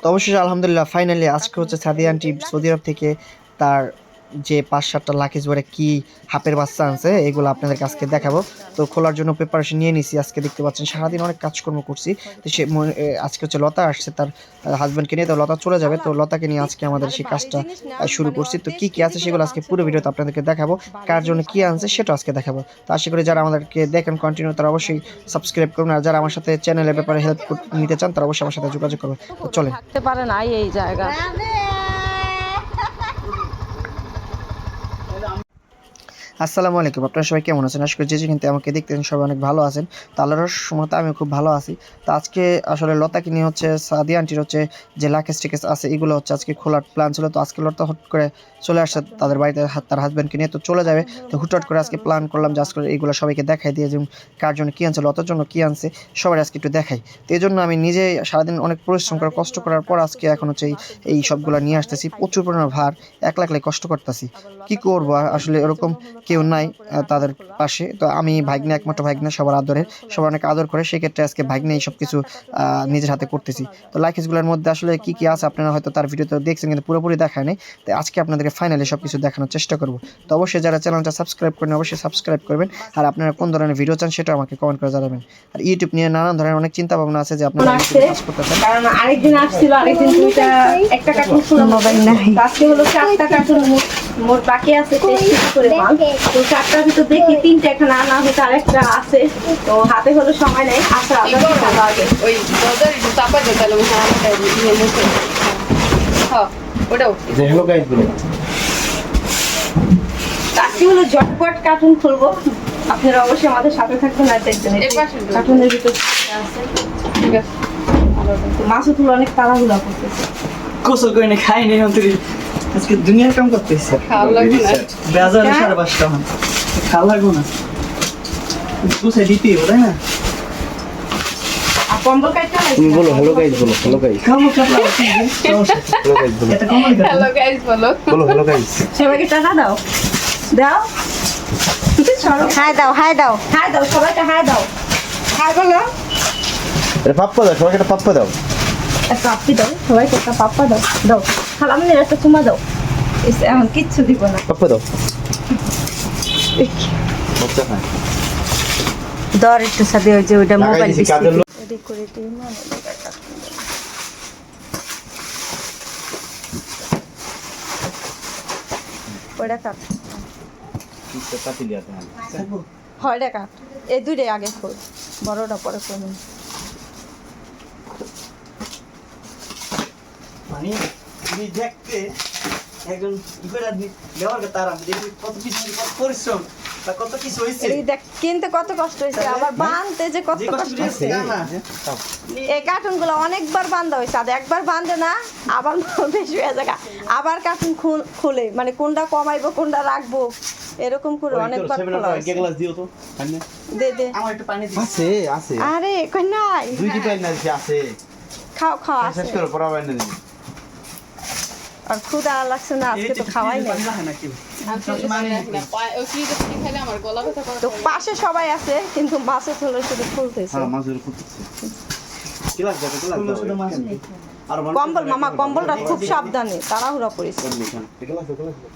তো অবশেষে আলহামদুলিল্লাহ ফাইনালি আজকে হচ্ছে সাদিয়া আন্টি সৌদি আরব থেকে তার যে ৫-৭টা লাকিজ ভরে কি হাপের বাচ্চা আনছে এগুলো আপনাদেরকে আজকে দেখাবো। তো খোলার জন্য প্রিপারেশন নিয়ে নিছি। আজকে দেখতে পাচ্ছেন সারাদিন অনেক কাজকর্ম করছি। তো সে আজকে হচ্ছে লতা আসছে তার হাজব্যান্ডকে নিয়ে, তো লতা চলে যাবে, তো লতাকে নিয়ে আজকে আমাদের সেই কাজটা শুরু করছি। তো কি কি আছে সেগুলো আজকে পুরো ভিডিওতে আপনাদেরকে দেখাবো, কার জন্য কি আনছে সেটা আজকে দেখাবো। তো আশা করি যারা আমাদেরকে দেখেন কন্টিনিউ তারা অবশ্যই সাবস্ক্রাইব করুন, আর যারা আমার সাথে চ্যানেলের ব্যাপারে হেল্প নিতে চান তারা অবশ্যই আমার সাথে যোগাযোগ করবেন। তো চলেন। থাকতে পারে না এই জায়গা। আসসালামু আলাইকুম, আপনারা সবাই কেমন আছেন? আশা করি যে কিন্তু আমাকে দেখতেন সবাই অনেক ভালো আছেন। তো আল্লাহর সময়তে আমি খুব ভালো আছি। তো আজকে আসলে লতাকে নিয়ে হচ্ছে সাদিয়া আন্টির হচ্ছে যে লাকেজ টিকেজ আছে এগুলো হচ্ছে আজকে খোলার প্ল্যান ছিল। তো আজকে লতা হুট করে চলে আসছে তাদের বাড়িতে তার হাজব্যান্ডকে নিয়ে, তো চলে যাবে। তো হুট করে আজকে প্ল্যান করলাম যে আজকে এইগুলো সবাইকে দেখাই দিয়ে, যে কার জন্য কী আনছে, লতার জন্য কী আনছে সবাই আজকে একটু দেখাই। তো এই জন্য আমি নিজে সারাদিন অনেক পরিশ্রম করে কষ্ট করার পর আজকে এখন হচ্ছে এই সবগুলো নিয়ে আসতেছি। প্রচুর পরিমাণ ভার, একলা একলাই কষ্ট করতেছি। কী করবো আসলে, এরকম কেউ নাই তাদের পাশে। তো আমি ভাগ্নে, একমাত্র ভাগ্নে, সবার আদরের, সবার অনেক আদর করে, সেক্ষেত্রে আজকে ভাগ্নে এই সব কিছু নিজের হাতে করতেছি। তো লাইকেজগুলোর মধ্যে আসলে কী কী আছে আপনারা হয়তো তার ভিডিওতে দেখছেন কিন্তু পুরোপুরি দেখায় নেই। তো আজকে আপনাদেরকে ফাইনালি সব কিছু দেখানোর চেষ্টা করবো। তো অবশ্যই যারা চ্যানেলটা সাবস্ক্রাইব করেন অবশ্যই সাবস্ক্রাইব করবেন, আর আপনারা কোন ধরনের ভিডিও চান সেটা আমাকে কমেন্ট করে জানাবেন। আর ইউটিউব নিয়ে নানান ধরনের অনেক চিন্তা ভাবনা আছে যে আপনারা ইউটিউবে কাজ করতে চান। কারণ আরেকদিন আসছিল, আরেকদিন দুইটা একটা কার্টুন ছিল, মোবাইল নাই। আজকে হলো 4টা কার্টুন মোট বাকি আছে 23 করে মাল। তো 4টার ভিতর দেখি 3টা এখানে আনা হয়েছে, আরেকটা আছে। তো হাতে হলো সময় নাই, আসা আগে ওই দরজার একটু চাপা দিতে হলো। হ্যাঁ ওটাও হ্যালো গাইস বলো। আজকে হলো ঝটপট কার্টুন খুলবো, আপনারা অবশ্যই আমাদের সাথে থাকবেন আর দেখবেন। কার্টুনের ভিতর আছে, ঠিক আছে। মাসুদুল অনেক তাড়াহুড়া করতেছে, গোসল করে না খাই নেই অন্তরি, আজকে দুনিয়ার কাম করতেছে। খাওয়া লাগবে না, বাজারে 5:30 খাওয়া লাগবে না, গুছে দিতে হবে তাই না? আর কম্বল কাটতে হয়। তুমি বলো হ্যালো গাইস বলো, হ্যালো গাইস খাবো চাপলা হ্যালো গাইস বলো, এটা কমল কথা। হ্যালো গাইস বলো, বলো হ্যালো গাইস। সবাইকে টাকা দাও, দাও হাই দাও, হাই দাও, হাই দাও, সবাইকে হাই দাও, হাই বলো। এটা পাপ্পা দাও, সবাইকে একটা পাপ্পা দাও। একটা আপি দাও, সবাইকে একটা পাপ্পা দাও, দাও খালামনের একটা চুমা দাও। এখন কিচ্ছু দিব না, পাপ্পা দাও। বাচ্চা খায়। দর একটু সাথে ওই যে ওইটা মোবাইল লাগাই দিছি কাজের লোক। এদিক করে দিই না, ওইটা কাট, কিসটা পাতিলি আছে না? হয়টা কাট, এই দুইটাই আগে খোল, বড়টা পরে করুন। মানে তুমি দেখতে একজন কি করে ব্যবহার করতে আরাম, দেখি কত কিছু, কত পরিশ্রম, তা কত কিছু হয়েছে। এই দেখ কিনতে কত কষ্ট হয়েছে, আবার বাঁধতে যে কত যে কষ্ট কষ্ট হয়েছে। না এই কার্টুনগুলো অনেকবার বাঁধা হয়েছে, আর একবার বাঁধে না আবার বেশি হয়ে যায়, আবার কার্টুন খুলে, মানে কোনটা কমাইবো কোনটা রাখবো এরকম করে অনেকবার খোলা হয়েছে। গ্লাস দিও তো সামনে। দে দে, আমার একটু পানি দিস। আছে আছে আরে কই নাই, দুইটি পাই না দিছি আছে। খাও খাও আছে। শেষ করো পড়া বাইনা দিন। আর ক্ষুধা লাগছে না, আজকে তো খাওয়াই নাই। তো পাশে সবাই আছে কিন্তু মাছে চলে শুধু খুলতেছে। হ্যাঁ মাছের কুটছে। গ্লাস দাও, গ্লাস দাও। শুধু মাছ নেই। আর কম্বল মামা, কম্বলটা খুব সাবধানে, তাড়াহুড়া করিস, গ্লাস দাও, গ্লাস দাও।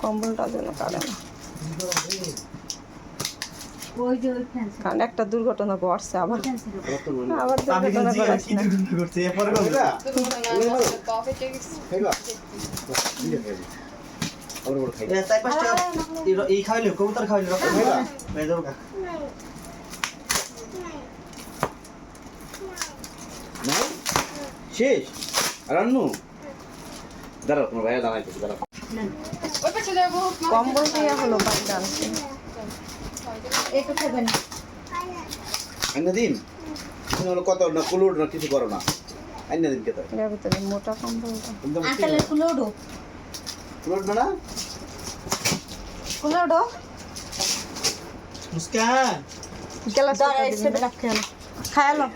কম্বলটা যেন কাটে না, কারণ একটা দুর্ঘটনা ঘটছে আবার, আবার আমি দুর্ঘটনা কিন্তু ঘটাস কি না। দুর্ঘটনা করছে এরপরে বলবা। খাইবা? আর বড় খাই। এ তাই পাঁচটা এই খাইলে কবুতর খাইলে রকম হইবা এই দরকার না শেষ আর আন্নু দাঁড়াও, তোমার ভাইয়া দাঁড়াইতেছে, দাঁড়াও। কম্বল দিয়ে হলো বাইরে আনছে। আইনা দিন তুমি হলো কত না কুলুর না কিছু করো না, আইনা দিন কেতো এর ভিতরে মোটা কম্বলটা, কুলুর না খুলে ওঠো, মুস্কান গ্লাস খায়ালো।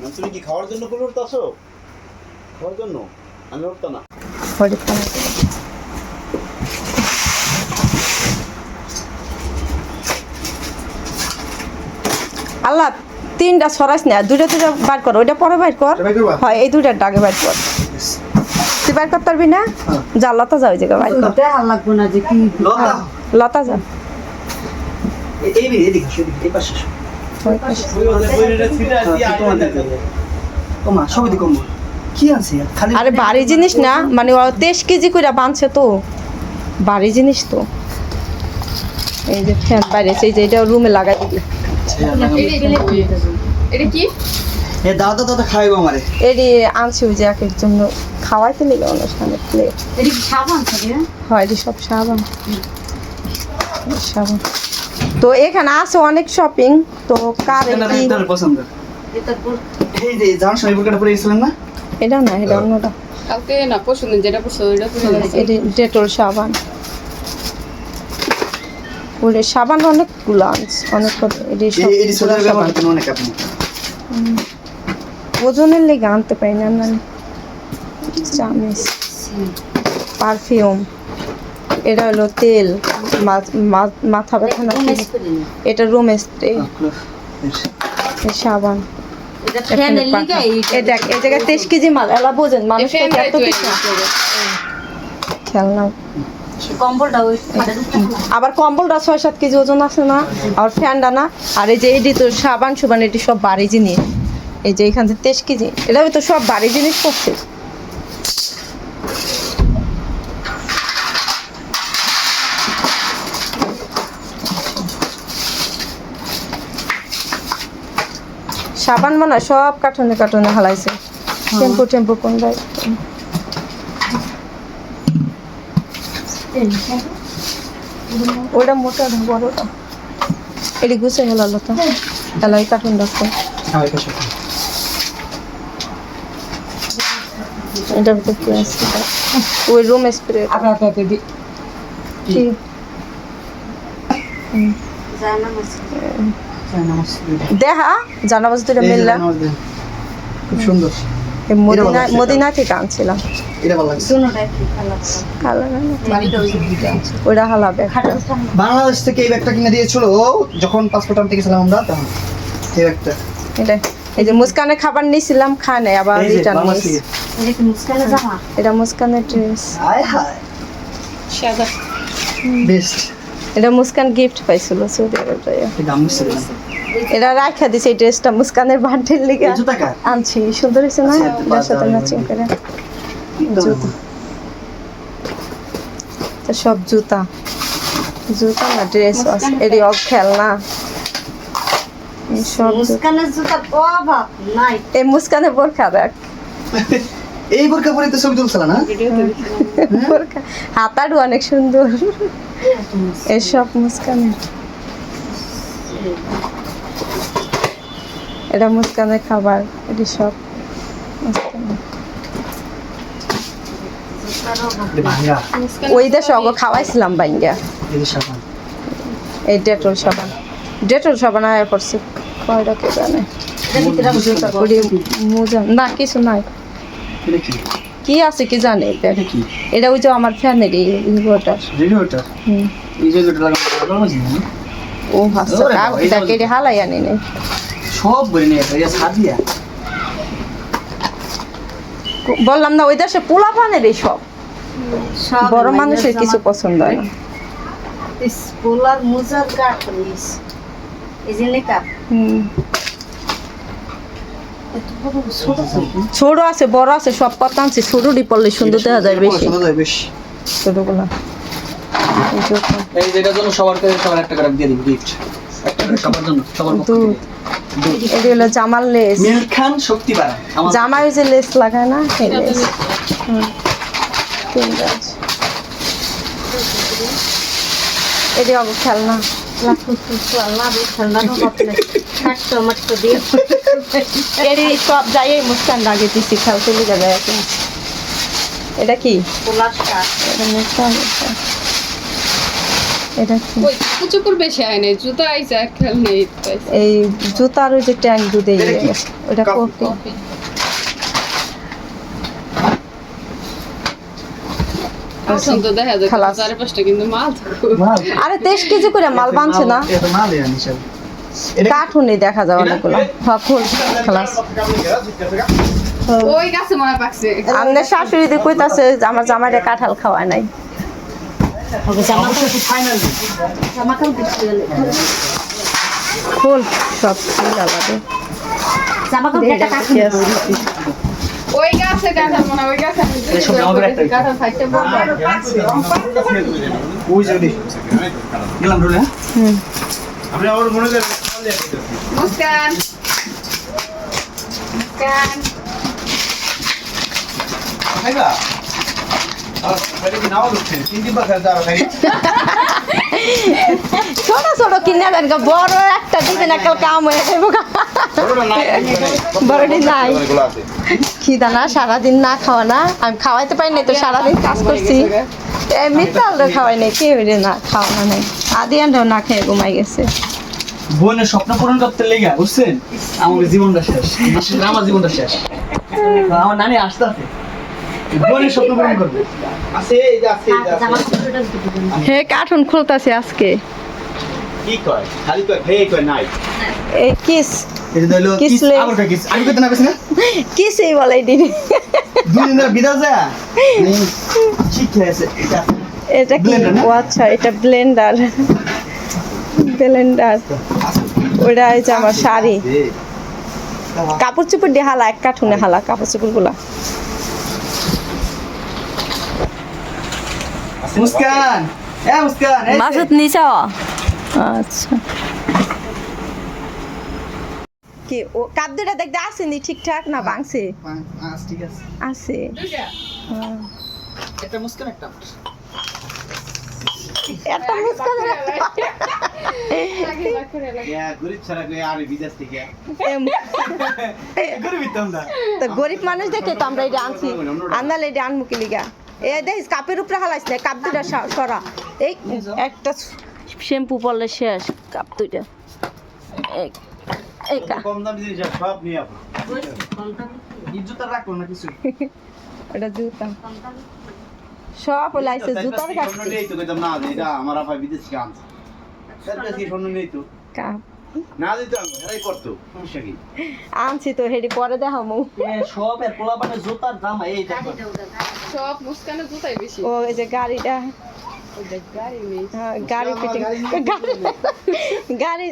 না তুমি কি খাওয়ার জন্য কুলুর তো আসো, খাওয়ার জন্য আমি উঠতো না। আল্লাহ তিনটা সরাস না, দুইটা বাইর কর, ওইটা পরে বাইর কর। বাইর করবা? হয় এই দুইটার ডাকে বাইর কর। তুই বাইর করতে পারবি না? যা লতা যাও ওই জায়গায় বাইর কর। দেখা লাগবো না যে কি লতা লতা যা। এদিকে সেদিকে এই পাশে কমা সবই দিকে কমবো কি আছে খালি আরে ভারী জিনিস না, মানে 23 কেজি করে বাঁধছে তো, ভারী জিনিস তো। এই যে ফ্যান বাইরে এই যে এটা রুমে লাগাই দিবি। এটা কি এ দাদা দাদা খাইবো আমারে এটি আনছি ওই যে একের জন্য খাওয়াইতে লেগে অনুষ্ঠানে প্লেট। এটা কি সাবান থাকে? হয় এটি সব সাবান সাবান। তো এখানে আছে অনেক শপিং, তো কার কি পছন্দ এটা এই যে জান সময় বুরকাটা পরে গেছিলেন না এটা না, এটা অন্যটা। কালকে না পছন্দ যেটা পছন্দ ওইটা এটি ডেটল সাবান। ওরে সাবান অনেকগুলো আনছে, অনেক এটি সব এই সোজার ব্যবহার করতেন অনেক আপনি ওজনের লেগে আনতে পারি না। না চামিচ, পারফিউম, এটা হলো তেল, মাথা ব্যথা না এটা রুম স্প্রে, সাবান। এটা ফ্যানের লিগা এটা এই জায়গায় 23 কেজি মাল এলা বোঝেন মানুষ এত কিছু খেলনা। কম্বলটা ওই আবার কম্বলটা 6-7 কেজি ওজন আছে না, আর ফ্যানটা না। আর এই যে এটি তো সাবান সুবান এটি সব বাড়ি জিনিস। এই যে এখান থেকে 23 কেজি এটা তো সব বাড়ি জিনিস করছে। সাবান মানে সব কার্টুনে কার্টুনে হালাইছে। টেম্পো টেম্পো কোন গাই ওটা মোটা না বড়টা, এটি গুছে হেলালো তো হেলাই কার্টুন রাখতো। এটার ভিতরে কি আছে? ওই রুম স্প্রে কি দেখা জানাবাজ দুটো মিললাম। খুব সুন্দর এই মদিনা থেকে আনছিলাম। এটা ভালো লাগছে ওইটা হালাবে। বাংলাদেশ থেকে এই ব্যাগটা কিনে দিয়েছিল যখন পাসপোর্ট আনতে গেছিলাম আমরা, তখন এই ব্যাগটা এটা এই যে মুস্কানের খাবার নিয়েছিলাম, খায় নাই আবার রিটার্ন নিয়েছি। এটা কি মুস্কানের জামা? এটা মুস্কানের ড্রেস, আয় হায় সাদা বেস্ট এটা মুস্কান গিফট পাইছিল সৌদি আরব যাইয়া। এই দাম মিশছে না এটা রাখা দিছে এই ড্রেসটা মুস্কানের বার্থডের লিগে এই জুতা কার আনছি। সুন্দর হয়েছে না? আচ্ছা, এটার সাথে ম্যাচিং করে জুতা। তো সব জুতা জুতা না ড্রেস আছে। এটি অগ খেলনা এই সব জুতা। মুস্কানের জুতা বাবা নাই এই মুস্কানের বোরখা দেখ, এই বোরকা পরে তো ছবি তুলছিল না বোরখা হাতারও অনেক সুন্দর। এসব মুস্কানের, এটা মুস্কানের খাবার, এটি সব মুস্কানের। ভাঙা ওই দেশে অগ খাওয়াইছিলাম বাইঙ্গা। এই সাবান এই ডেটল সাবান, ডেটল সাবান আয়া করছে কয়টা কে জানে। ওটি মোজা না কিছু নাই, এটা কি কি আছে কি জানে এটা। এটা কি এটা ওই যে আমার ফ্যানেরই রিপোর্টার। রেডিওটা এই যে যেটা লাগানো আছে না ও হাসছে ওরে বাবা, এটা কেটে হালাই আনি নাই। সব বই নিয়ে এটা সাদিয়া বললাম না ওই দেশে পোলা পানেরই সব, সব বড় মানুষের কিছু পছন্দ হয় না। পোলার মুজার কাট নিস এই যে নেকাপ হুম। ছোট আছে বড় আছে সব কত আনছি, ছোটটি পড়লে সুন্দর দেখা যায় বেশি, সুন্দর যায় বেশি ছোটগুলা। এই জন্য এই যেটার জন্য সবার একটা করে দিয়ে দিই গিফট একটা করে সবার জন্য সবার পক্ষ দুধ, থেকে এটি হলো জামার লেস। মিল্ক খান শক্তি বাড়ায় আমার জামায় ওই যে লেস লাগায় না সেই লেস। তিনটা আছে। এটি অব খেলনা, এটি সব যাই মুস্কান লাগে দিচ্ছি খেলতে লেগে যায় এখন। এটা কি? এটা মুস্কান, এটা কি? ওই কুচুকুর বেশি হয় নাই, জুতা আইসা খেল নেই এই জুতার ওই যে ট্যাঙ্ক দুধে ওটা কপি। পছন্দ দেখা যায় খালাস। 4-5টা কিন্তু মাল থাকো। মাল আরে 23 কেজি করে মাল বানছে না। এটা মাল এর হিসাব কার্টুনই দেখা যায় অনেকগুলো হ্যাঁ ফুল খালাস ওই গাছে মনে পাকছে আমাদের শাশুড়ি দিয়ে কইতাছে যে আমার জামাইরে কাঁঠাল খাওয়ায় নাই ফুল সব ফুল আলাদা দেখি আছে। ওই গাছে কাঁঠাল মনে ওই গাছে আমি কাঁঠাল খাইতে বলবো ওই যে গেলাম রোলে হুম আপনি আমার মনে করেন মুস্কান মুস্কান খাইবা আর খাইলে কি নাও হচ্ছে 3 বার খাইতে আর খাই ছোট ছোট কিনে দেন গা, বড় একটা দিবেন একটা কাম হয়ে যাবো গা। বড়টা নাই বড়টি নাই এগুলো আছে খিদা না সারাদিন না খাওয়া না আমি খাওয়াইতে পারি নাই তো সারাদিন কাজ করছি এমনিতে আলাদা খাওয়াই নাই কেউ না খাওয়ানো নাই আদিয়ানটাও না খেয়ে ঘুমাই গেছে বোনের স্বপ্ন পূরণ করতে লেগে বুঝছেন আমার জীবনটা শেষ আসলে আমার জীবনটা শেষ আমার নানি আসতে আছে বোনের স্বপ্ন পূরণ করবে আছে এই যে আছে হে কার্টুন খুলতাছে আজকে কি কয় খালি কয় খেয়ে কয় নাই এই কিস এটা হলো কিস কিস লে। আবার কয় কিস আমি কইতে না কইছ না কিসই বলে দিদি দুই দিন ধরে বিদায় যা ঠিক আছে এটা এটা কি Blender না? ও আচ্ছা এটা ব্লেন্ডার ব্লেন্ডার ওটা এই যে আমার শাড়ি কাপড় চোপড় দিয়ে হালা এক কার্টুনে হালা কাপড় চোপড় গুলা মুস্কান মুস্কান এই যে। মাসুদ নিচা আচ্ছা কি ও কাপ দুটা দেখতে আসেনি ঠিকঠাক না ভাঙছে ঠিক আছে আছে হ্যাঁ। একটা মুস্কান একটা একটা মুস্কান ইয়া গরিব ছাড়া কই আর বিদেশ থেকে করে দিতাম না তো গরিব মানুষ দেখে তো আমরা এটা আনছি আন্দালে এটা আনবো কি লিগা এ দেখিস কাপের উপরে হালাইস না কাপ দুটা সরা এই একটা শ্যাম্পু পড়লে শেষ কাপ দুইটা এই এই কা কম দামি জিনিস সব নিয়ে আপনি ইজ্জত রাখো না কিছু এটা জুতা সব লাইছে জুতার স্বর্ণ কাটছে নেই তো কইতাম না যে এটা আমার আপা বিদেশ থেকে আনছে তার কাছে স্বর্ণ নেই তো কাপ না দিত আমি হেরাই করতো সমস্যা কি আনছি তো হেডি পরে দেখামু সব এর পোলাপানে জুতার দাম এই দেখো সব মুস্কানের জুতাই বেশি ও এই যে গাড়িটা গাড়ি নেই হ্যাঁ, গাড়ি ফিটিং গাড়ি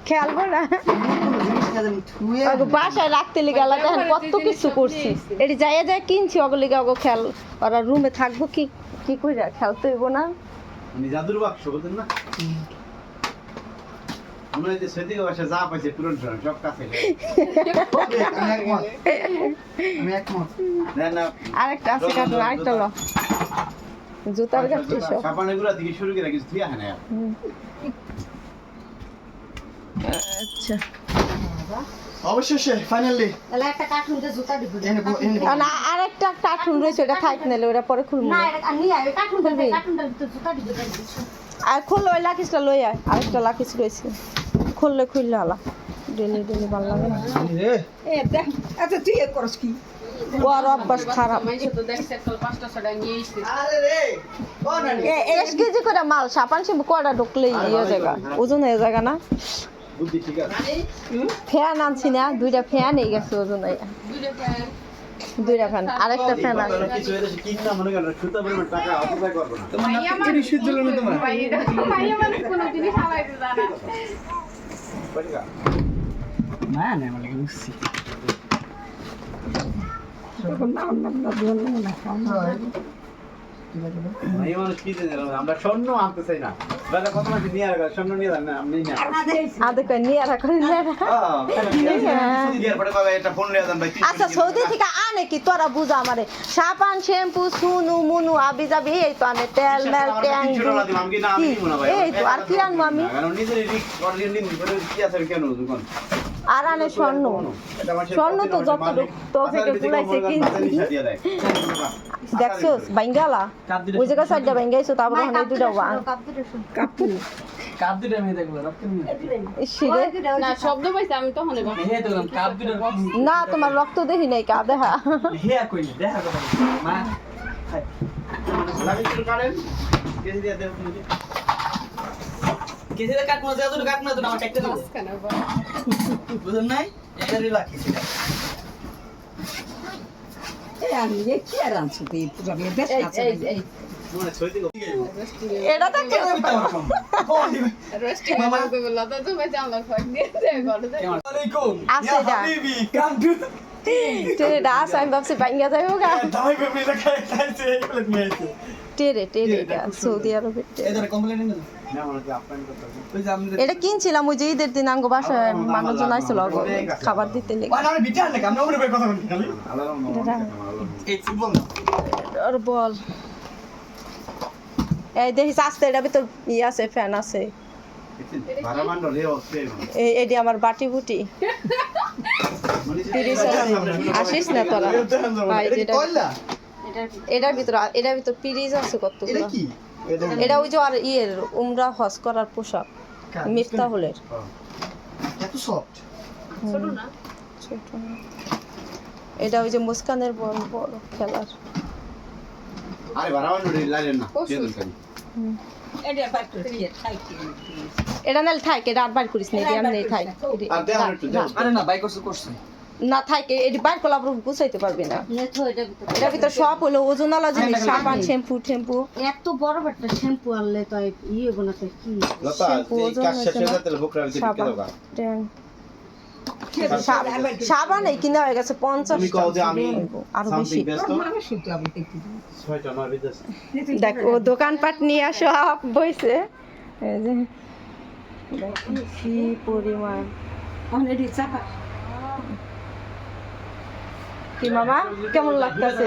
খেয়ালবো না ওগো বাসায় রাখতে লিগে আলাদা দেখেন কত কিছু করছি এটি যাইয়া যায় কিনছি ওগুলো লিগে ওগো খেয়াল ওরা রুমে থাকবো কি কি কইরা খেলতে হইব না আমি জাদুর বাক্স বলতেন না আমরা এই যে সেদিকে বাসা যা পাইছে পূরণ করেন সব কাছে আমি একমত না না আরেকটা আছে কাটুন আরেকটা ল জুতার গাছটি সব সাপানেগুলো থেকে শুরু করে কিছু থিয়া হয় না আচ্ছা অবশেষে ফাইনালি তাহলে একটা কার্টুন দিয়ে জুতা দিব না আরেকটা কার্টুন রয়েছে ওটা থাক নালে ওটা পরে খুলবো না এটা নিয়ে আয় কার্টুনটার ভিতরে জুতা দিব আর খুললো ওই লাকিসটা লই আয় আরেকটা লাকিস রয়েছে খুললে খুললে আলা ডেলি ডেলি ভালো লাগে না আচ্ছা তুই এ করস কি ওর অভ্যাস খারাপ মাইছে তো দেখছে একটা 5টা 6টা নিয়ে এসেছে আরে রে ও নানি এক কেজি করে মাল সাপান শ্যাম্পু কয়টা ঢুকলেই ইয়ে জায়গা ওজন হয়ে জায়গা না বুদ্ধি ঠিক আছে ফ্যান আনছি না দুইটা ফ্যান এই গেছে ওজন হয়ে দুইটা ফ্যান আরেকটা ফ্যান আছে কিছু এদেশে কিনা মনে করেন সুতা পরিমাণ টাকা অপচয় করবো না তোমার নাতি কি বিশুদ্ধ হলো না তোমার মাইয়া মানে কোনো জিনিস হারাইতে জানা কয়টা না না মানে বুঝছি এই মানুষ কি জানে আমরা স্বর্ণ আনতে চাই না দাদা কত মাস নিয়ে আর স্বর্ণ নিয়ে যান না আপনি না আদে কই নিয়ে রাখো নিয়ে রাখো দিয়ার পরে বাবা এটা ফোন নিয়ে যান ভাই আচ্ছা সৌদি থেকে আনে কি তোরা বুঝা আমারে সাবান শ্যাম্পু সুনু মুনু আবি যাবি এই তো আনে তেল মেল ট্যাং এই তো আর কি আনবো আমি কারণ নিজের রিস্ক অর্জন নিন করে কি আছে কেন দোকান আর আনে স্বর্ণ স্বর্ণ তো যতটুক তো থেকে কুলাইছে কিনছি দেখছোস বাইঙ্গালা ওই জায়গা সাইডটা বাইঙ্গাইছো তারপর ওখানে দুইটা ওয়ান কাপ দিটা আমি দেখলো রক্ত নিয়ে ইসিরে না শব্দ পাইছে আমি তখন এবার হে তো কাপ দিটা না তোমার রক্ত দেখি নাই কা দেখা হে কই না দেখা কথা মা লাগি শুরু করেন কেজি দিয়ে দেন কেজিতে কাটবো না, যতটুকু কাটবো না, ততটুকু আমার কাটতে দেবো। মাঝখানে বল। বুঝলেন নাই? এটারই লাগে সেটা। এই আমি এই কি আর আনছো তুই পুরো আমি বেশ কাছে মনে ছয় দিকে এটা তো কেন কোন দিবে? রোস্টিং মামা কইবো লতা তুমি জানলা ফাক দিয়ে দে ঘরে দে। আসসালামু আলাইকুম। আছে ইয়া এটা। হাবিবি, come to- টেরে ডাস আমি ভাবছি ভাঙ্গা যাইব গা দামি ফ্যামিলিটা খাইছে, এগুলো নিয়ে আইছে। টেরে এটা সৌদি আরবের এই টেরে। ধরে কমপ্লেন নিয়ে নাও। না মনে হচ্ছে আপ্যায়ন করতে হবে। ওই যে আমি এটা কিনছিলাম ওই যে ঈদের দিন আঙ্গ বাসায় মানুষজন আইছিল খাবার দিতে লেগে মানে আমি বিটার না, আমরা ওরে কথা বলি খালি। আলাদা এই ফুটবল না। আর বল এই দেখিস আস্তে এটা ভিতর ই আছে ফ্যান আছে ভাড়া মান্ডল এ হচ্ছে এই এডি আমার বাটি বুটি তিরিশ আসিস না তোরা ভাই যেটা কইলা? এটার ভিতর পিরিজ আছে এটা কতগুলো কি? এটা ওই যে আর ইয়ের উমরা হজ করার পোশাক মিফতাহুলের এত সফট। ছোট না ছোট না। এটা ওই যে মুস্কানের বড় বড় খেলার আরে ভাড়া মান্ডল লাইলেন না যেদিন খালি এটা বাইক করে দিয়ে খাইছি এটা নাহলে থাক এটা আর বার করিস না এটা এমনি থাক আর দেখান একটু দেখান আরে না, বাইক করছে। না থাকে এটি বার করলে আবার গুছাইতে পারবি না নে তো এটা ভিতরে এটার ভিতর সব হলো ওজনওয়ালা জিনিস সাবান শ্যাম্পু টেম্পু এত বড় একটা শ্যাম্পু আনলে তো ইয়ে বানাতে কি লতা শ্যাম্পু, এই ওজন কাজ শেষ হয়েছে হয়ে না? যাতে বকরা দিতে সাবান দাও ট্যাং। সাবান এই কিনা হয়ে গেছে 50 তুমি কও যে আমি আরো বেশি ব্যস্ত মানুষ শিখলাম দেখি 6টা 9 বিদেশ দেখ ও দোকানপাট নিয়ে সব বইছে এই যে দেখ কি পরিমাণ অলরেডি চাপা কি মামা কেমন লাগতেছে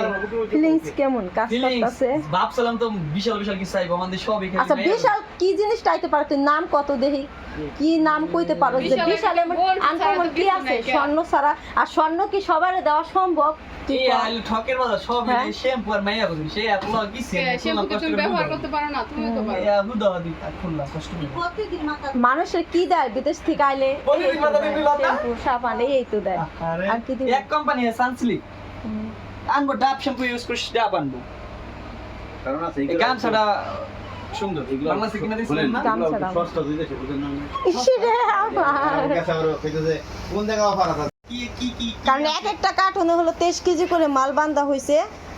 ফিলিংস কেমন কাজ করতেছে ভাবছিলাম তো বিশাল বিশাল কিছু চাইবো, আমাদের সব এখানে। আচ্ছা বিশাল কি জিনিসটা আইতে পারে তুই নাম কত দেখি কি নাম কইতে পারো যে বিশালের বিশাল এমন গোল্ড ছাড়া আনকমন তো কি কিছু আছে নাই, কেন? স্বর্ণ ছাড়া আর স্বর্ণ কি সবারে দেওয়া সম্ভব তুই এই কর। আলু ঠকের বাজার সব হ্যাঁ। এই শ্যাম্পু আর মাইয়া বুঝবি, সেই এতগুলো কি শ্যাম্পু তুমি ব্যবহার করতে পারো না তুমি তো পারো হুদা দি খুললা কষ্ট নেই। প্রতিদিন মাথা মানুষের কি দেয় বিদেশ থেকে আইলে প্রতিদিন মাথা দিবি লতা? শ্যাম্পু সাবান এই তো দেয় আরে আর কি দিবি? এক কোম্পানি সানসিল্ক আনবো, ডাব শ্যাম্পু ইউজ করিস, ডাব আনবো। কারণ আছে এই গামছাটা সুন্দর, বাংলাদেশে কিনা দিছিলেন না? গামছাটা। সস্তা দিতেছে বুঝেন না ইসরে আমার কাছে আরো কইতেছে কোন জায়গা অফার আছে কি কারণ এক একটা কার্টুনে হলো 23 কেজি করে মাল বান্ধা হয়েছে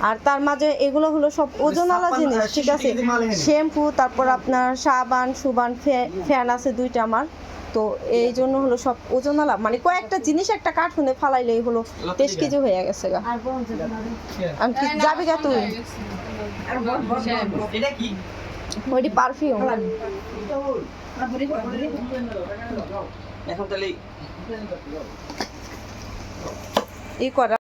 আর তার মাঝে এগুলো হলো সব ওজনওয়ালা জিনিস ঠিক আছে শ্যাম্পু তারপর আপনার সাবান সুবান ফ্যান আছে দুইটা আমার তো এই জন্য হলো সব ওজনওয়ালা মানে কয়েকটা জিনিস একটা কার্টুনে ফালাইলেই হলো 23 কেজি হয়ে গেছে গা আর বল যে আর কি যাবি গা তুই এটা কি? ওইটি পারফিউম এখন তাহলে ই করা